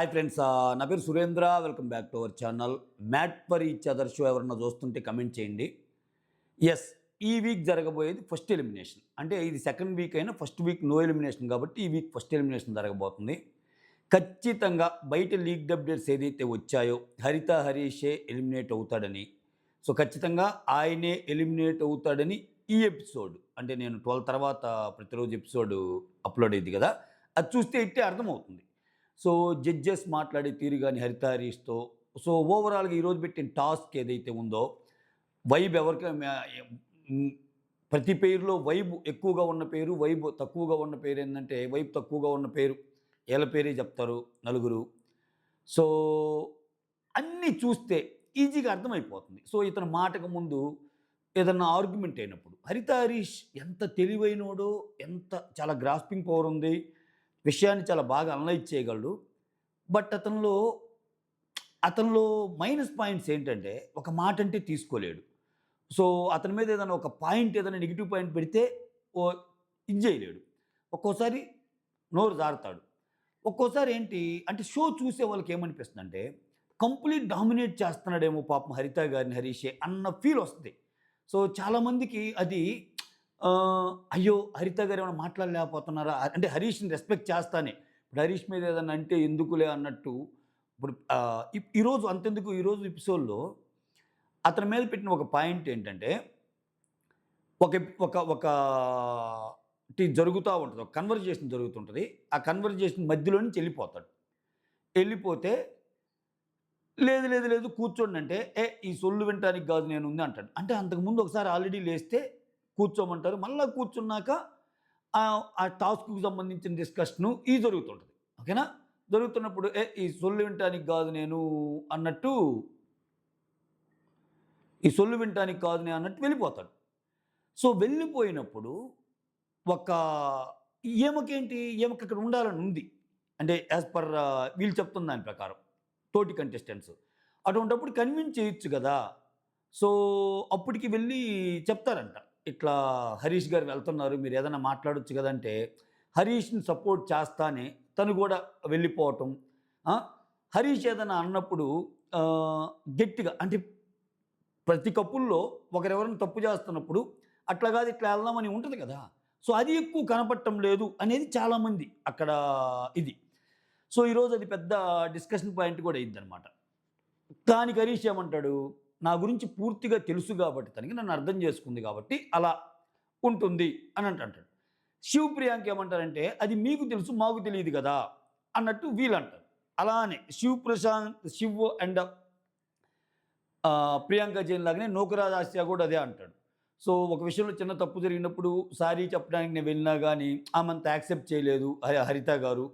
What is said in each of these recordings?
Hi friends, నా పేరు Surendra. Welcome back to our channel. Made for each other show ఎవరన్నా చూస్తుంటే కమెంట్ చేయండి. ఎస్, ఈ వీక్ జరగబోయేది ఫస్ట్ ఎలిమినేషన్. అంటే ఇది సెకండ్ వీక్ అయినా ఫస్ట్ వీక్ నో ఎలిమినేషన్ కాబట్టి ఈ వీక్ ఫస్ట్ ఎలిమినేషన్ జరగబోతుంది. ఖచ్చితంగా బయట లీక్డ్ అప్డేట్స్ ఏదైతే వచ్చాయో హరిత హరీషే ఎలిమినేట్ అవుతాడని, సో ఖచ్చితంగా ఆయనే ఎలిమినేట్ అవుతాడని ఈ ఎపిసోడ్, అంటే నేను 12 తర్వాత ప్రతిరోజు ఎపిసోడ్ అప్లోడ్ అయ్యింది కదా, అది చూస్తే ఇట్టే అర్థమవుతుంది. సో జడ్జెస్ మాట్లాడే తీరు కానీ హరిత హరీష్తో, సో ఓవరాల్గా ఈరోజు పెట్టిన టాస్క్ ఏదైతే ఉందో, వైబ్ ఎవరికి ప్రతి పేరులో వైబ్ ఎక్కువగా ఉన్న పేరు, వైబ్ తక్కువగా ఉన్న పేరు ఏంటంటే, వైబ్ తక్కువగా ఉన్న పేరు ఏళ్ళ పేరే చెప్తారు నలుగురు. సో అన్నీ చూస్తే ఈజీగా అర్థమైపోతుంది. సో ఇతని మాటకు ముందు ఏదన్నా ఆర్గ్యుమెంట్ అయినప్పుడు హరిత హరీష్ ఎంత తెలివైనోడో, ఎంత చాలా గ్రాస్పింగ్ పవర్ ఉంది, విషయాన్ని చాలా బాగా అనలైజ్ చేయగలడు. బట్ అతనిలో మైనస్ పాయింట్స్ ఏంటంటే, ఒక మాట అంటే తీసుకోలేడు. సో అతని మీద ఏదైనా ఒక పాయింట్, ఏదైనా నెగిటివ్ పాయింట్ పెడితే ఓ ఇది చేయలేడు. ఒక్కోసారి నోరు జారుతాడు. ఒక్కోసారి ఏంటి అంటే, షో చూసే వాళ్ళకి ఏమనిపిస్తుందంటే కంప్లీట్ డామినేట్ చేస్తున్నాడేమో పాపం హరిత గారిని హరీషే అన్న ఫీల్ వస్తుంది. సో చాలామందికి అది అయ్యో హరిత గారు ఏమైనా మాట్లాడలేకపోతున్నారా, అంటే హరీష్ని రెస్పెక్ట్ చేస్తానే, ఇప్పుడు హరీష్ మీద ఏదన్నా అంటే ఎందుకులే అన్నట్టు. ఇప్పుడు ఈరోజు అంతెందుకు, ఈరోజు ఎపిసోడ్లో అతని మీద పెట్టిన ఒక పాయింట్ ఏంటంటే, ఒక ఒక ఒక జరుగుతూ ఉంటుంది, ఒక కన్వర్జేషన్ జరుగుతుంటుంది. ఆ కన్వర్జేషన్ మధ్యలో నుంచి వెళ్ళిపోతాడు. వెళ్ళిపోతే లేదు లేదు లేదు కూర్చోండి అంటే, ఈ సొల్లు వినటానికి కాదు నేను ఉంది అంటాడు. అంటే అంతకుముందు ఒకసారి ఆల్రెడీ లేస్తే కూర్చోమంటారు, మళ్ళీ కూర్చున్నాక ఆ టాస్క్కి సంబంధించిన డిస్కషను ఇది జరుగుతుంటుంది. ఓకేనా, జరుగుతున్నప్పుడు ఈ సొల్లు వినటానికి కాదు నేను అన్నట్టు, ఈ సొల్లు వినటానికి కాదు నేను అన్నట్టు వెళ్ళిపోతాడు. సో వెళ్ళిపోయినప్పుడు ఒక ఈమెకి అక్కడ ఉండాలని ఉంది, అంటే యాజ్ పర్ వీళ్ళు చెప్తున్న దాని ప్రకారం తోటి కంటెస్టెంట్స్. అటువంటిప్పుడు కన్విన్స్ చేయొచ్చు కదా. సో అప్పటికి వెళ్ళి చెప్తారంట, ఇట్లా హరీష్ గారు వెళ్తున్నారు, మీరు ఏదైనా మాట్లాడొచ్చు కదంటే, హరీష్ని సపోర్ట్ చేస్తానే తను కూడా వెళ్ళిపోవటం. హరీష్ ఏదైనా అన్నప్పుడు గట్టిగా, అంటే ప్రతి కప్పుల్లో ఒకరెవరైనా తప్పు చేస్తున్నప్పుడు అట్లా కాదు ఇట్లా వెళ్దామని ఉంటుంది కదా. సో అది ఎక్కువ కనపడటం లేదు అనేది చాలామంది అక్కడ ఇది. సో ఈరోజు అది పెద్ద డిస్కషన్ పాయింట్ కూడా అయిందనమాట. దానికి హరీష్ ఏమంటాడు, నా గురించి పూర్తిగా తెలుసు కాబట్టి, తనకి నన్ను అర్థం చేసుకుంది కాబట్టి అలా ఉంటుంది అని అంటాడు. శివ్ ప్రియాంక ఏమంటారంటే, అది మీకు తెలుసు మాకు తెలియదు కదా అన్నట్టు వీళ్ళు అంటారు. అలానే శివ్ అండ్ ప్రియాంక జైన్ లాగానే నోకరాజ్ ఆసియా కూడా అదే అంటాడు. సో ఒక విషయంలో చిన్న తప్పు జరిగినప్పుడు సారీ చెప్పడానికి నేను వెళ్ళినా కానీ ఆమెంత యాక్సెప్ట్ చేయలేదు హరిత గారు.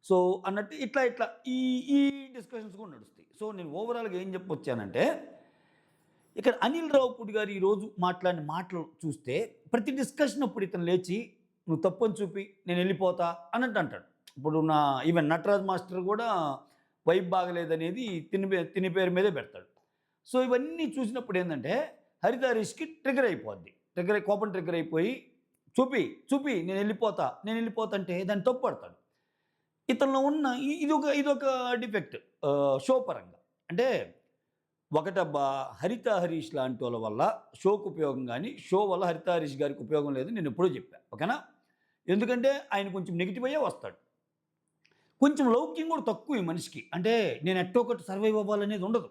సో అన్నట్టు ఇట్లా ఇట్లా ఈ ఈ డిస్కషన్స్ కూడా నడుస్తాయి. సో నేను ఓవరాల్గా ఏం చెప్పొచ్చానంటే, ఇక్కడ అనిల్ రావుపూడి గారు ఈరోజు మాట్లాడిన మాటలు చూస్తే, ప్రతి డిస్కషన్ అప్పుడు ఇతను లేచి నువ్వు తప్పని చూపి నేను వెళ్ళిపోతా అన్నట్టు అంటాడు. ఇప్పుడు ఈవెన్ నటరాజ్ మాస్టర్ కూడా వైబ్ బాగలేదనేది తిని పేరు మీదే పెడతాడు. సో ఇవన్నీ చూసినప్పుడు ఏంటంటే, హరిత హరీష్కి కోపం ట్రిగ్గర్ అయిపోయి చూపి నేను వెళ్ళిపోతా అంటే దాన్ని తప్పు పడతాడు. ఇతనిలో ఉన్న ఇదొక డిఫెక్ట్ షో పరంగా. అంటే ఒకటబ్బా, హరిత హరీష్ లాంటి వాళ్ళ వల్ల షోకు ఉపయోగం కానీ, షో వల్ల హరిత హరీష్ గారికి ఉపయోగం లేదు, నేను ఎప్పుడూ చెప్పాను. ఓకేనా, ఎందుకంటే ఆయన కొంచెం నెగిటివ్ అయ్యే వస్తాడు. కొంచెం లౌక్యం కూడా తక్కువ ఈ మనిషికి. అంటే నేను ఎట్టో ఒకటి సర్వైవ్ అవ్వాలనేది ఉండదు.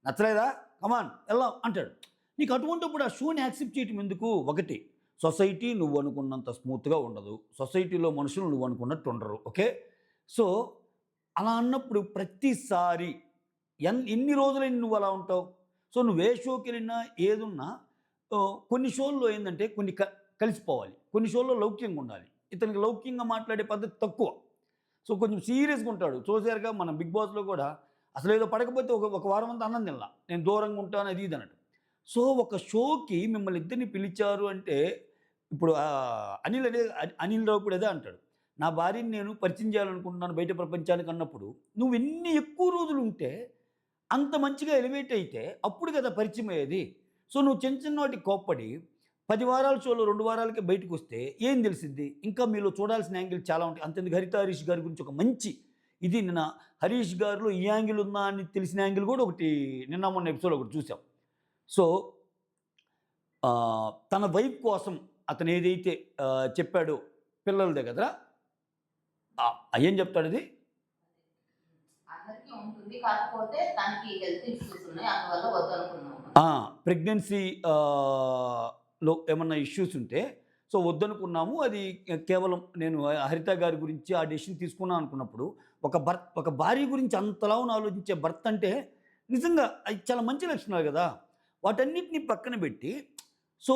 నచ్చలేదా కమాన్ వెళ్దాం అంటాడు. నీకు అటువంటిప్పుడు ఆ షోని యాక్సెప్ట్ చేయటం ఎందుకు? ఒకటి, సొసైటీ నువ్వు అనుకున్నంత స్మూత్గా ఉండదు, సొసైటీలో మనుషులు నువ్వు అనుకున్నట్టు ఉండరు. ఓకే, సో అలా అన్నప్పుడు ప్రతిసారి ఎన్ని రోజులైనా నువ్వు అలా ఉంటావు. సో నువ్వు ఏ షోకి వెళ్ళినా ఏదున్నా కొన్ని షోల్లో ఏంటంటే కొన్ని కలిసిపోవాలి, కొన్ని షోల్లో లౌక్యంగా ఉండాలి. ఇతనికి లౌక్యంగా మాట్లాడే పద్ధతి తక్కువ. సో కొంచెం సీరియస్గా ఉంటాడు. చూసారుగా మన బిగ్ బాస్లో కూడా, అసలు ఏదో పడకపోతే ఒక వారం అంతా అన్నం తినలా, నేను దూరంగా ఉంటాను అది ఇది అన్నట్టు. సో ఒక షోకి మిమ్మల్ని ఇద్దరిని పిలిచారు అంటే, ఇప్పుడు అనిల్ రావుపూడి అదే అంటాడు, నా భార్యని నేను పరిచయం చేయాలనుకుంటున్నాను బయట ప్రపంచానికి అన్నప్పుడు, నువ్వు ఎన్ని ఎక్కువ రోజులు ఉంటే అంత మంచిగా ఎలివేట్ అయితే అప్పుడు కదా పరిచయం అయ్యేది. సో నువ్వు చిన్న వాటికి కోప్పడి 10 వారాల షోలో 2 వారాలకే బయటకు వస్తే ఏం తెలిసిద్ది? ఇంకా మీలో చూడాల్సిన యాంగిల్ చాలా ఉంటాయి. అంతెందుకు హరిత హరీష్ గారి గురించి ఒక మంచి ఇది నిన్న హరీష్ గారిలో ఈ యాంగిల్ ఉందా అని తెలిసిన యాంగిల్ కూడా ఒకటి నిన్న మొన్న ఎపిసోడ్ ఒకటి చూసాం. సో తన వైఫ్ కోసం అతను ఏదైతే చెప్పాడో పిల్లల దగ్గర ఏం చెప్తాడు అది అందరికీ ఉంటుంది. కాకపోతే తనకి హెల్త్ ఇష్యూస్ ఉన్నాయి. అందువల్ల వద్దనుకున్నాము. ప్రెగ్నెన్సీ లో ఏమన్నా ఇష్యూస్ ఉంటే సో వద్దనుకున్నాము. అది కేవలం నేను హరిత గారి గురించి ఆ డెసిషన్ తీసుకున్నాను అనుకున్నప్పుడు ఒక భార్య గురించి అంతలా ఆలోచించే భర్త అంటే నిజంగా అది చాలా మంచి లక్షణాలు కదా. వాటన్నిటిని పక్కన పెట్టి సో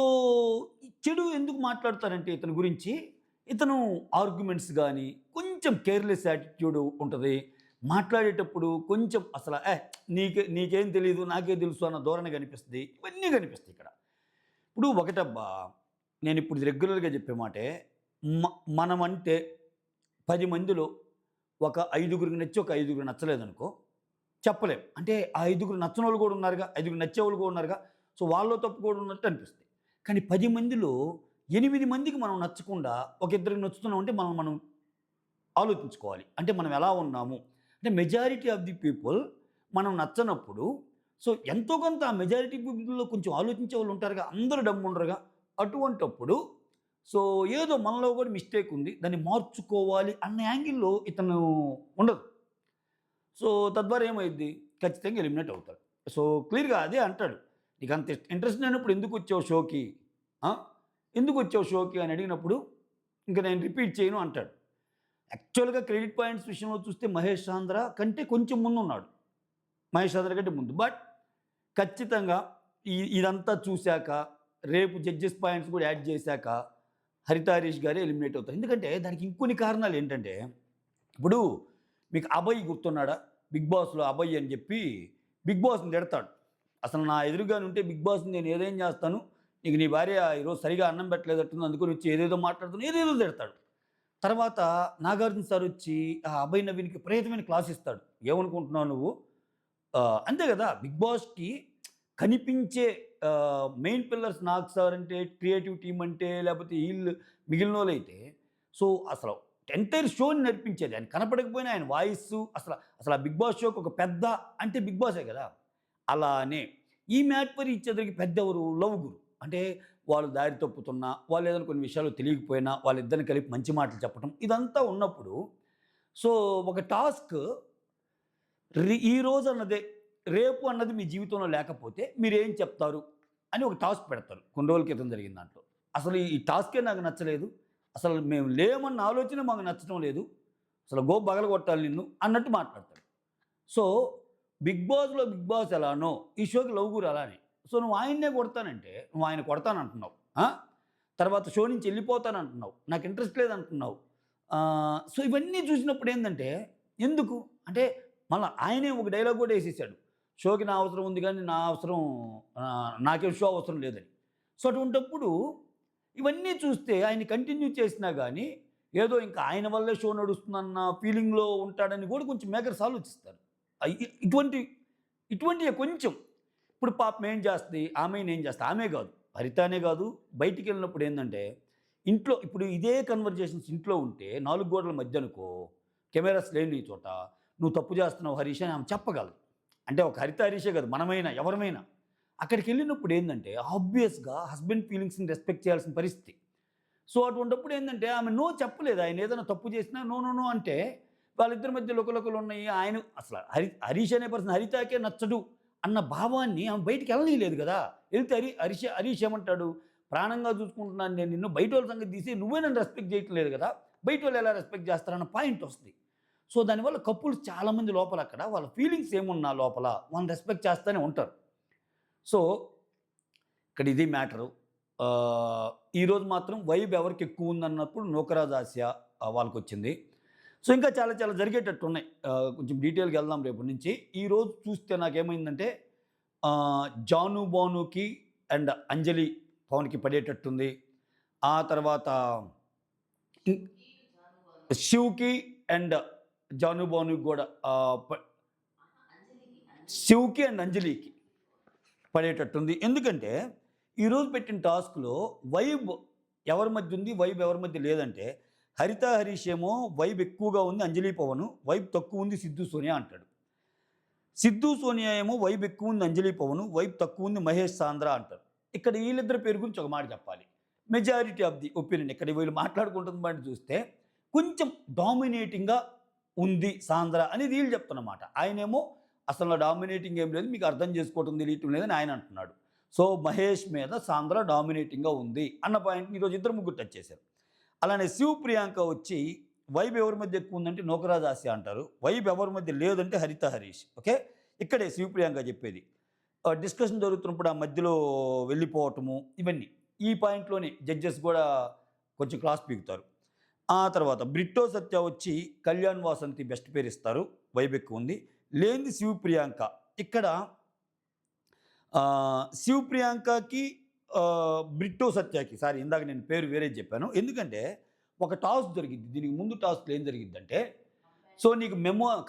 చెడు ఎందుకు మాట్లాడతారంటే ఇతని గురించి ఇతను ఆర్గ్యుమెంట్స్ కానీ కొంచెం కేర్లెస్ యాటిట్యూడ్ ఉంటుంది. మాట్లాడేటప్పుడు కొంచెం అసలు నీకేం తెలియదు నాకే తెలుసు అన్న ధోరణి కనిపిస్తుంది. ఇవన్నీ కనిపిస్తాయి ఇక్కడ. ఇప్పుడు ఒకటబ్బా, నేను ఇప్పుడు రెగ్యులర్గా చెప్పే మాటే, మనం అంటే 10 మందిలో ఒక 5గురికి నచ్చి ఒక 5గురికి నచ్చలేదనుకో చెప్పలేం. అంటే ఆ 5గురు నచ్చని వాళ్ళు కూడా ఉన్నారుగా, 5గురు నచ్చేవాళ్ళు కూడా ఉన్నారుగా. సో వాళ్ళలో తప్పు కూడా ఉన్నట్టు అనిపిస్తుంది. కానీ 10 మందిలో 8 మందికి మనం నచ్చకుండా ఒక ఇద్దరికి నచ్చుతున్నాం అంటే మనం ఆలోచించుకోవాలి. అంటే మనం ఎలా ఉన్నాము అంటే మెజారిటీ ఆఫ్ ది పీపుల్ మనం నచ్చనప్పుడు సో ఎంతో కొంత ఆ మెజారిటీ పీపుల్లో కొంచెం ఆలోచించే వాళ్ళు ఉంటారుగా, అందరూ డమ్ము ఉండరుగా. అటువంటప్పుడు సో ఏదో మనలో కూడా మిస్టేక్ ఉంది, దాన్ని మార్చుకోవాలి అన్న యాంగిల్లో ఇతను ఉండదు. సో తద్వారా ఏమైంది, ఖచ్చితంగా ఎలిమినేట్ అవుతాడు. సో క్లియర్గా అదే అంటాడు, నీకు అంత ఇంట్రెస్ట్ లేనప్పుడు ఎందుకు వచ్చావు షోకి, ఎందుకు వచ్చావు షోకి అని అడిగినప్పుడు ఇంకా నేను రిపీట్ చేయను అంటాడు. యాక్చువల్గా క్రెడిట్ పాయింట్స్ విషయంలో చూస్తే మహేష్ ఆంధ్ర కంటే కొంచెం ముందు ఉన్నాడు, మహేష్ ఆంధ్ర కంటే ముందు. బట్ ఖచ్చితంగా ఇదంతా చూశాక రేపు జడ్జెస్ పాయింట్స్ కూడా యాడ్ చేశాక హరిత హరీష్ గారే ఎలిమినేట్ అవుతారు. ఎందుకంటే దానికి ఇంకొన్ని కారణాలు ఏంటంటే, ఇప్పుడు మీకు అభయ్ గుర్తున్నాడా, బిగ్ బాస్లో అభయ్ అని చెప్పి బిగ్ బాస్ని తిడతాడు. అసలు నా ఎదురుగానే ఉంటే బిగ్ బాస్ని నేను ఏదేం చేస్తాను, నీకు నీ భార్య ఈరోజు సరిగా అన్నం పెట్టలేదట్టుంది అందుకని వచ్చి ఏదేదో మాట్లాడుతున్నా ఏదేదో తిడతాడు. తర్వాత నాగార్జున సార్ వచ్చి ఆ అభయ్ నవీన్కి విపరీతమైన క్లాస్ ఇస్తాడు. ఏమనుకుంటున్నావు నువ్వు, అంతే కదా. బిగ్ బాస్కి కనిపించే మెయిన్ పిల్లర్స్ నాగ్ సార్ అంటే, క్రియేటివ్ టీం అంటే, లేకపోతే వీళ్ళు మిగిలిన వాళ్ళు అయితే సో అసలు ఎంటైర్ షోని నడిపించేది. ఆయన కనపడకపోయినా ఆయన వాయిస్ అసలు ఆ బిగ్ బాస్ షోకి ఒక పెద్ద అంటే బిగ్ బాసే కదా. అలానే ఈ మ్యాట్ ఫర్ ఈచ్ అదర్‌కి పెద్ద ఎవరు, లవ్ గురు. అంటే వాళ్ళు దారి తప్పుతున్నా, వాళ్ళు ఏదైనా కొన్ని విషయాలు తెలియకపోయినా వాళ్ళిద్దరిని కలిపి మంచి మాటలు చెప్పడం ఇదంతా ఉన్నప్పుడు సో ఒక టాస్క్ ఈరోజు అన్నదే రేపు అన్నది మీ జీవితంలో లేకపోతే మీరేం చెప్తారు అని ఒక టాస్క్ పెడతారు. కొన్ని రోజుల క్రితం జరిగిన దాంట్లో అసలు ఈ టాస్కే నాకు నచ్చలేదు, అసలు మేము లేమన్న ఆలోచన మాకు నచ్చడం లేదు, అసలు బగల కొట్టాలి నిన్ను అన్నట్టు మాట్లాడతాడు. సో బిగ్ బాస్ ఎలానో ఈ షోకి లవ్ గురు అలానే. సో నువ్వు ఆయన్నే కొడతానంటే నువ్వు ఆయన కొడతానంటున్నావు, తర్వాత షో నుంచి వెళ్ళిపోతానంటున్నావు, నాకు ఇంట్రెస్ట్ లేదంటున్నావు. సో ఇవన్నీ చూసినప్పుడు ఏంటంటే ఎందుకు అంటే మళ్ళీ ఆయనే ఒక డైలాగ్ కూడా వేసేసాడు, షోకి నా అవసరం ఉంది కానీ నాకేం షో అవసరం లేదని. సో అటువంటిప్పుడు ఇవన్నీ చూస్తే ఆయన కంటిన్యూ చేసినా కానీ ఏదో ఇంకా ఆయన వల్లే షో నడుస్తుందన్న ఫీలింగ్లో ఉంటాడని కూడా కొంచెం మేకర్స్ ఆలోచిస్తారు. ఇటువంటి కొంచెం ఇప్పుడు పాపం ఏం చేస్తుంది, ఆమె ఏం చేస్తుంది, ఆమె కాదు హరితానే కాదు, బయటికి వెళ్ళినప్పుడు ఏంటంటే ఇంట్లో ఇప్పుడు ఇదే కన్వర్జేషన్స్ ఇంట్లో ఉంటే 4 గోడల మధ్య అనుకో, కెమెరాస్ లేని చోట నువ్వు తప్పు చేస్తున్నావు హరీష్ అని ఆమె చెప్పగలదు. అంటే ఒక హరిత హరీషే కాదు, మనమైనా ఎవరమైనా అక్కడికి వెళ్ళినప్పుడు ఏంటంటే ఆబ్వియస్గా హస్బెండ్ ఫీలింగ్స్ని రెస్పెక్ట్ చేయాల్సిన పరిస్థితి. సో అటువంటిప్పుడు ఏంటంటే ఆమె నో చెప్పలేదు. ఆయన ఏదైనా తప్పు చేసినా నో అంటే వాళ్ళిద్దరి మధ్య లోకలోకలు ఉన్నాయి. ఆయన అసలు హరీష్ అనే పర్సన్ హరితాకే నచ్చడు అన్న భావాన్ని ఆమె బయటికి వెళ్ళనీయలేదు కదా. వెళ్తే హరీష్ ఏమంటాడు, ప్రాణంగా చూసుకుంటున్నాను నేను నిన్ను, బయట వాళ్ళ సంగతి తీసి నువ్వే నన్ను రెస్పెక్ట్ చేయట్లేదు కదా, బయట వాళ్ళు ఎలా రెస్పెక్ట్ చేస్తారన్న పాయింట్ వస్తుంది. సో దానివల్ల కపుల్స్ చాలామంది లోపల అక్కడ వాళ్ళ ఫీలింగ్స్ ఏమున్నా లోపల వాళ్ళని రెస్పెక్ట్ చేస్తూనే ఉంటారు. సో ఇక్కడ ఇది మ్యాటరు. ఈరోజు మాత్రం వైబ్ ఎవరికి ఎక్కువ ఉందన్నప్పుడు నూకరాజ్ ఆసియా వాళ్ళకి వచ్చింది. సో ఇంకా చాలా చాలా జరిగేటట్టు ఉన్నాయి. కొంచెం డీటెయిల్గా వెళ్దాం రేపు నుంచి. ఈరోజు చూస్తే నాకేమైందంటే జాను బానుకి అండ్ అంజలి పవన్కి పడేటట్టుంది. ఆ తర్వాత శివ్కి అండ్ జాను బానుకి కూడా శివ్కి అండ్ అంజలికి పడేటట్టుంది. ఎందుకంటే ఈరోజు పెట్టిన టాస్క్లో వైబ్ ఎవరి మధ్య ఉంది, వైబ్ ఎవరి మధ్య లేదంటే హరిత హరీష్ ఏమో వైబ్ ఎక్కువగా ఉంది అంజలి పవన్, వైబ్ తక్కువ ఉంది సిద్ధు సోనియా అంటాడు. సిద్ధు సోనియా ఏమో వైబ్ ఎక్కువ ఉంది అంజలి పవన్, వైబ్ తక్కువ ఉంది మహేష్ సాంద్ర అంటారు. ఇక్కడ వీళ్ళిద్దరి పేరు గురించి ఒక మాట చెప్పాలి. మెజారిటీ ఆఫ్ ది ఒపీనియన్ ఇక్కడ వీళ్ళు మాట్లాడుకుంటున్న బట్టి చూస్తే కొంచెం డామినేటింగ్గా ఉంది సాంద్ర అనేది వీళ్ళు చెప్తున్నమాట. ఆయనేమో అసలు డామినేటింగ్ ఏం లేదు, మీకు అర్థం చేసుకోవటం తెలియటం లేదని ఆయన అంటున్నాడు. సో మహేష్ మీద సాంద్ర డామినేటింగ్గా ఉంది అన్న పాయింట్ని ఈరోజు ఇద్దరు ముగ్గురు టచ్ చేశారు. అలానే శివ్ ప్రియాంక వచ్చి వైబ్ ఎవరి మధ్య ఎక్కువ ఉందంటే నోకరాజ్ ఆసియా అంటారు, వైబ్ ఎవరి మధ్య లేదంటే హరిత హరీష్. ఓకే, ఇక్కడే శివ్ ప్రియాంక చెప్పేది. డిస్కషన్ జరుగుతున్నప్పుడు ఆ మధ్యలో వెళ్ళిపోవటము ఇవన్నీ ఈ పాయింట్లోనే జడ్జెస్ కూడా కొంచెం క్లాస్ పీకుతారు. ఆ తర్వాత బ్రిట్టో సత్య వచ్చి కళ్యాణ్ వాసంతి బెస్ట్ పేరు ఇస్తారు, వైబ్ ఎక్కువ ఉంది. లేనిది శివ్ ప్రియాంక. ఇక్కడ శివ్ ప్రియాంకకి బ్రిట్టో సత్యకి ఇందాక నేను పేరు వేరే చెప్పాను. ఎందుకంటే ఒక టాస్ జరిగింది, దీనికి ముందు టాస్క్లో ఏం జరిగిద్దంటే, సో నీకు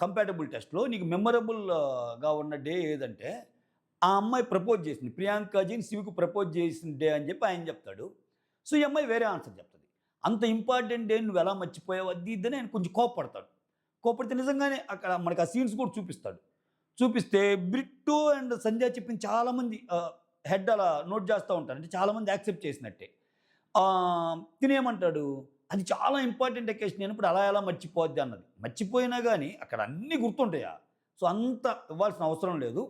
కంపాటబుల్ టెస్ట్లో నీకు మెమొరబుల్గా ఉన్న డే ఏదంటే ఆ అమ్మాయి ప్రపోజ్ చేసింది, ప్రియాంకజీని శివ్కి ప్రపోజ్ చేసిన డే అని చెప్పి ఆయన చెప్తాడు. సో ఈ అమ్మాయి వేరే ఆన్సర్ చెప్తుంది. అంత ఇంపార్టెంట్ డే నువ్వు ఎలా మర్చిపోయావు అది ఇద్దని ఆయన కొంచెం కోప్పడతాడు. కోప్పడితే నిజంగానే అక్కడ మనకు ఆ సీన్స్ కూడా చూపిస్తాడు. చూపిస్తే బ్రిట్టో అండ్ సంధ్య చెప్పిన చాలామంది హెడ్ అలా నోట్ చేస్తూ ఉంటారు, అంటే చాలామంది యాక్సెప్ట్ చేసినట్టే. తినేమంటాడు, అది చాలా ఇంపార్టెంట్ ఎకేషన్ అయినప్పుడు అలా ఎలా మర్చిపోద్ది అన్నది. మర్చిపోయినా కానీ అక్కడ అన్నీ గుర్తుంటాయా, సో అంత ఇవ్వాల్సిన అవసరం లేదు.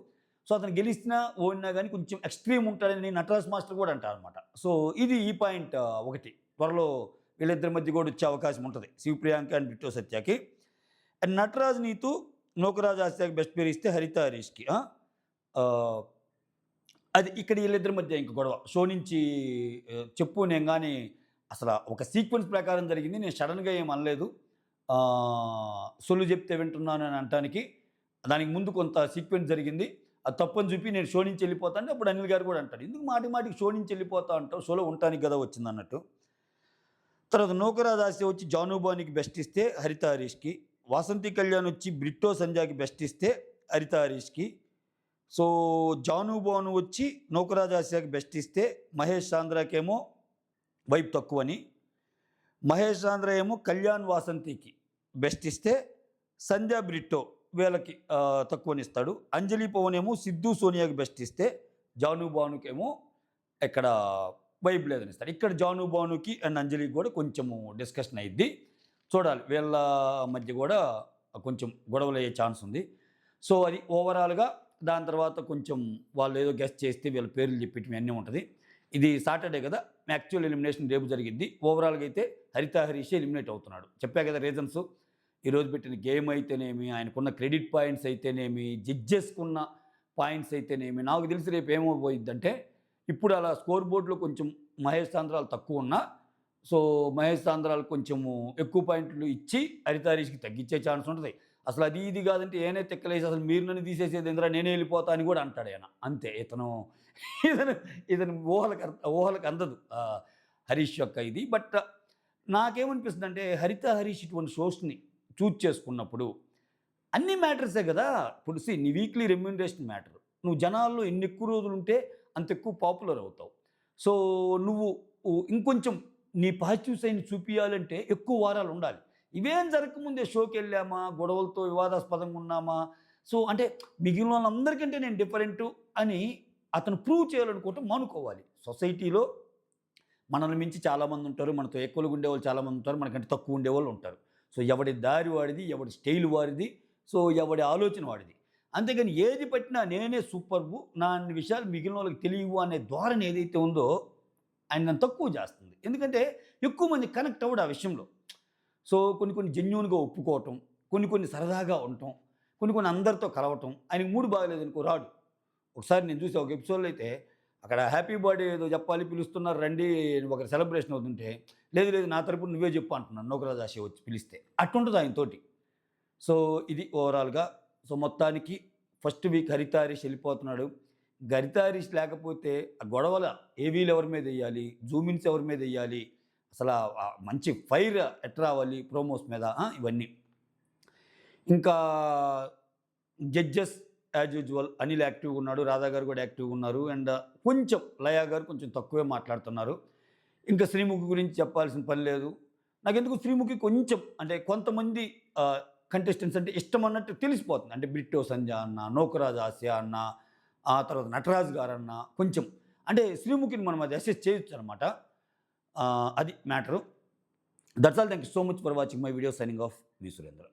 సో అతను గెలిచినా ఓడినా కానీ కొంచెం ఎక్స్ట్రీమ్ ఉంటాడని నటరాజ్ మాస్టర్ కూడా అంటారు అనమాట. సో ఇది ఈ పాయింట్ ఒకటి. త్వరలో వీళ్ళిద్దరి మధ్య కూడా వచ్చే అవకాశం ఉంటుంది, శివ్ ప్రియాంక అండ్ బిట్టో సత్యాకి. అండ్ నటరాజ్ నీతు నోకరాజ్ ఆసియాకి బెస్ట్ పేరు ఇస్తే హరిత హరీష్కి. అది ఇక్కడ వీళ్ళిద్దరి మధ్య ఇంక గొడవ. షో నుంచి చెప్పు నేను కానీ అసలు ఒక సీక్వెన్స్ ప్రకారం జరిగింది, నేను సడన్గా ఏం అనలేదు, సొల్లు చెప్తే వింటున్నాను అని అనటానికి. దానికి ముందు కొంత సీక్వెన్స్ జరిగింది, అది తప్పని చూపి నేను షో నుంచి వెళ్ళిపోతా అంటే అప్పుడు అనిల్ గారు కూడా అంటాడు, ఎందుకు మాటి మాటికి షో నుంచి వెళ్ళిపోతా అంటావు, షోలో ఉండటానికి కదా వచ్చింది అన్నట్టు. తర్వాత నోకరాజ్ ఆసియా వచ్చి జానుబానికి బెస్ట్ ఇస్తే హరిత హరీష్కి. వాసంతి కళ్యాణ్ వచ్చి బ్రిట్టో సంధ్యాకి బెస్ట్ ఇస్తే హరిత హరీష్కి. సో జానుబాను వచ్చి నోకరాజ్ ఆసియాకి బెస్ట్ ఇస్తే మహేష్ సాంద్రాకేమో వైపు తక్కువని, మహేష్ సాంద్ర ఏమో కళ్యాణ్ వాసంతికి బెస్ట్ ఇస్తే సంధ్యా బ్రిట్టో వీళ్ళకి తక్కువనిస్తాడు. అంజలి పవన్ ఏమో సిద్ధు సోనియాకి బెస్ట్ ఇస్తే జానుబానుకేమో ఇక్కడ వైబ్ లేదని ఇస్తాడు. ఇక్కడ జానుబానుకి అండ్ అంజలికి కూడా కొంచెము డిస్కషన్ అయ్యిద్ది, చూడాలి వీళ్ళ మధ్య కూడా కొంచెం గొడవలు అయ్యే ఛాన్స్ ఉంది. సో అది ఓవరాల్గా. దాని తర్వాత కొంచెం వాళ్ళు ఏదో గెస్ట్ చేస్తే వీళ్ళ పేర్లు చెప్పేటివి అన్నీ ఉంటుంది. ఇది సాటర్డే కదా, యాక్చువల్ ఎలిమినేషన్ రేపు జరిగింది. ఓవరాల్గా అయితే హరిత హరీష్ ఎలిమినేట్ అవుతున్నాడు. చెప్పా కదా రీజన్స్, ఈరోజు పెట్టిన గేమ్ అయితేనేమి, ఆయనకున్న క్రెడిట్ పాయింట్స్ అయితేనేమి, జడ్జెస్కున్న పాయింట్స్ అయితేనేమి. నాకు తెలిసి రేపు ఏమైపోయిద్దంటే, ఇప్పుడు అలా స్కోర్ బోర్డులో కొంచెం మహేష్ సాంద్రాలు తక్కువ ఉన్నా, సో మహేష్ సాంద్రాలు కొంచెము ఎక్కువ పాయింట్లు ఇచ్చి హరిత హరీష్కి తగ్గించే ఛాన్స్ ఉంటుంది. అసలు అది ఇది కాదంటే ఏనే తెక్కలేసి అసలు మీరు నన్ను తీసేసేది ఎందుకు, నేనే వెళ్ళిపోతా అని కూడా అంటాడు ఆయన. అంతే, ఇతను ఊహలకు అందదు హరీష్ యొక్క ఇది. బట్ నాకేమనిపిస్తుంది అంటే హరిత హరీష్ ఇటువంటి షోస్ని చూజ్ చేసుకున్నప్పుడు అన్ని మ్యాటర్సే కదా. ఇప్పుడు నీ వీక్లీ రెమ్యూనరేషన్ మ్యాటర్, నువ్వు జనాల్లో ఎన్ని ఎక్కువ రోజులు ఉంటే అంత ఎక్కువ పాపులర్ అవుతావు. సో నువ్వు ఇంకొంచెం నీ పాజిటివ్ సైన్ చూపించాలంటే ఎక్కువ వారాలు ఉండాలి. ఇవేం జరగకముందే షోకి వెళ్ళామా, గొడవలతో వివాదాస్పదంగా ఉన్నామా, సో అంటే మిగిలిన వాళ్ళందరికంటే నేను డిఫరెంటు అని అతను ప్రూవ్ చేయాలనుకోవటం మానుకోవాలి. సొసైటీలో మనల్ని మించి చాలామంది ఉంటారు, మనతో ఎక్కువగా ఉండేవాళ్ళు చాలామంది ఉంటారు, మనకంటే తక్కువ ఉండేవాళ్ళు ఉంటారు. సో ఎవడి దారి వాడిది, ఎవడి స్టైల్ వాడిది, సో ఎవడి ఆలోచన వాడిది. అంతేగాని ఏది పట్టినా నేనే సూపర్బు, నా అన్ని విషయాలు మిగిలిన వాళ్ళకి తెలియవు అనే ధోరణి ఏదైతే ఉందో ఆయన నన్ను తక్కువ చేస్తుంది. ఎందుకంటే ఎక్కువ మంది కనెక్ట్ అవ్వడు ఆ విషయంలో. సో కొన్ని జెన్యూన్గా ఒప్పుకోవటం, కొన్ని సరదాగా ఉండటం, కొన్ని అందరితో కలవటం. ఆయనకు మూడు బాగలేదనుకో రాడు. ఒకసారి నేను చూసే ఒక ఎపిసోడ్లో అయితే అక్కడ హ్యాపీ బర్త్డే ఏదో చెప్పాలి, పిలుస్తున్నారు రండి, ఒకరి సెలబ్రేషన్ అవుతుంటే లేదు నా తరపున నువ్వే చెప్పు అంటున్నాను నోకరాజ్ ఆసియా వచ్చి పిలిస్తే. అట్టుంటుంది ఆయనతోటి. సో ఇది ఓవరాల్గా. సో మొత్తానికి ఫస్ట్ వీక్ హరిత హరీష్ వెళ్ళిపోతున్నాడు. హరిత హరీష్ లేకపోతే ఆ గొడవల ఏవీలు ఎవరి మీద వేయాలి, జూమిన్స్ ఎవరి మీద వేయాలి, అసలు మంచి ఫైర్ ఎట్ రావాలి ప్రోమోస్ మీద, ఇవన్నీ. ఇంకా జడ్జెస్ యాజ్ యూజువల్ అనిల్ యాక్టివ్గా ఉన్నాడు, రాధా గారు కూడా యాక్టివ్గా ఉన్నారు, అండ్ కొంచెం లయా గారు కొంచెం తక్కువే మాట్లాడుతున్నారు. ఇంకా శ్రీముఖి గురించి చెప్పాల్సిన పని లేదు. నాకెందుకు శ్రీముఖి కొంచెం అంటే కొంతమంది కంటెస్టెంట్స్ అంటే ఇష్టం అన్నట్టు తెలిసిపోతుంది. అంటే బ్రిట్టో సంజ అన్న, నోకరాజ్ ఆసియా అన్న, ఆ తర్వాత నటరాజు గారన్న కొంచెం అంటే శ్రీముఖిని మనం అది అసెస్ చేయొచ్చు అనమాట. అది matter. That's all. Thank you so much for watching my video. Signing off. Me Surendra.